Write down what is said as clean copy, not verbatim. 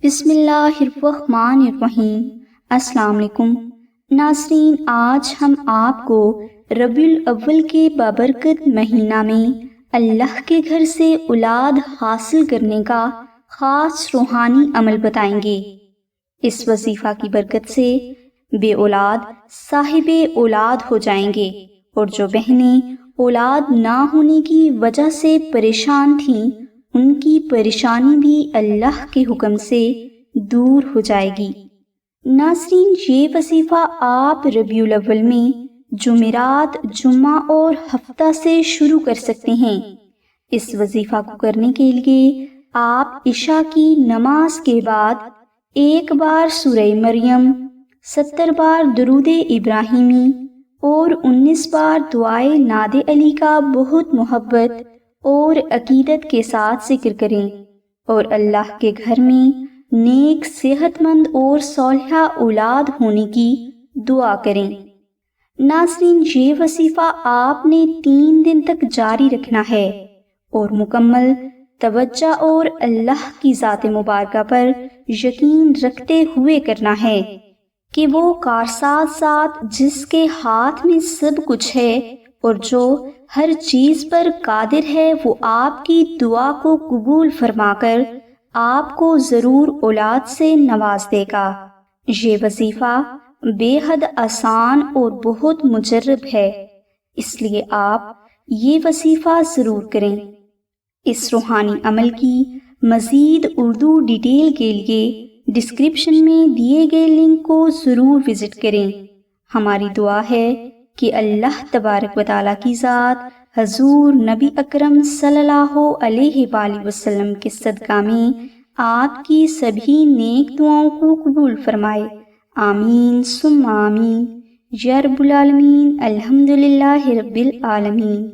بسم اللہ الرحمن الرحیم۔ السلام علیکم ناظرین، آج ہم آپ کو ربیع الاول کے بابرکت مہینہ میں اللہ کے گھر سے اولاد حاصل کرنے کا خاص روحانی عمل بتائیں گے۔ اس وظیفہ کی برکت سے بے اولاد صاحب اولاد ہو جائیں گے، اور جو بہنیں اولاد نہ ہونے کی وجہ سے پریشان تھیں ان کی پریشانی بھی اللہ کے حکم سے دور ہو جائے گی۔ ناظرین، یہ وظیفہ آپ ربیع الاول میں جمعرات، جمعہ اور ہفتہ سے شروع کر سکتے ہیں۔ اس وظیفہ کو کرنے کے لیے آپ عشاء کی نماز کے بعد 1 بار سورہ مریم، 70 بار درود ابراہیمی اور 19 بار دعائے ناد علی کا بہت محبت اور عقیدت کے ساتھ ذکر کریں، اور اللہ کے گھر میں نیک، صحت مند اور صالحہ اولاد ہونے کی دعا کریں۔ ناظرین، یہ وظیفہ آپ نے 3 دن تک جاری رکھنا ہے اور مکمل توجہ اور اللہ کی ذات مبارکہ پر یقین رکھتے ہوئے کرنا ہے کہ وہ کارساز ذات جس کے ہاتھ میں سب کچھ ہے اور جو ہر چیز پر قادر ہے، وہ آپ کی دعا کو قبول فرما کر آپ کو ضرور اولاد سے نواز دے گا۔ یہ وظیفہ بے حد آسان اور بہت مجرب ہے، اس لیے آپ یہ وظیفہ ضرور کریں۔ اس روحانی عمل کی مزید اردو ڈیٹیل کے لیے ڈسکرپشن میں دیے گئے لنک کو ضرور وزٹ کریں۔ ہماری دعا ہے کہ اللہ تبارک و تعالیٰ کی ذات حضور نبی اکرم صلی اللہ علیہ وآلہ وسلم کے صدقہ میں آپ کی سبھی نیک دعاؤں کو قبول فرمائے۔ آمین ثم آمین یا رب العالمین۔ الحمدللہ رب العالمین۔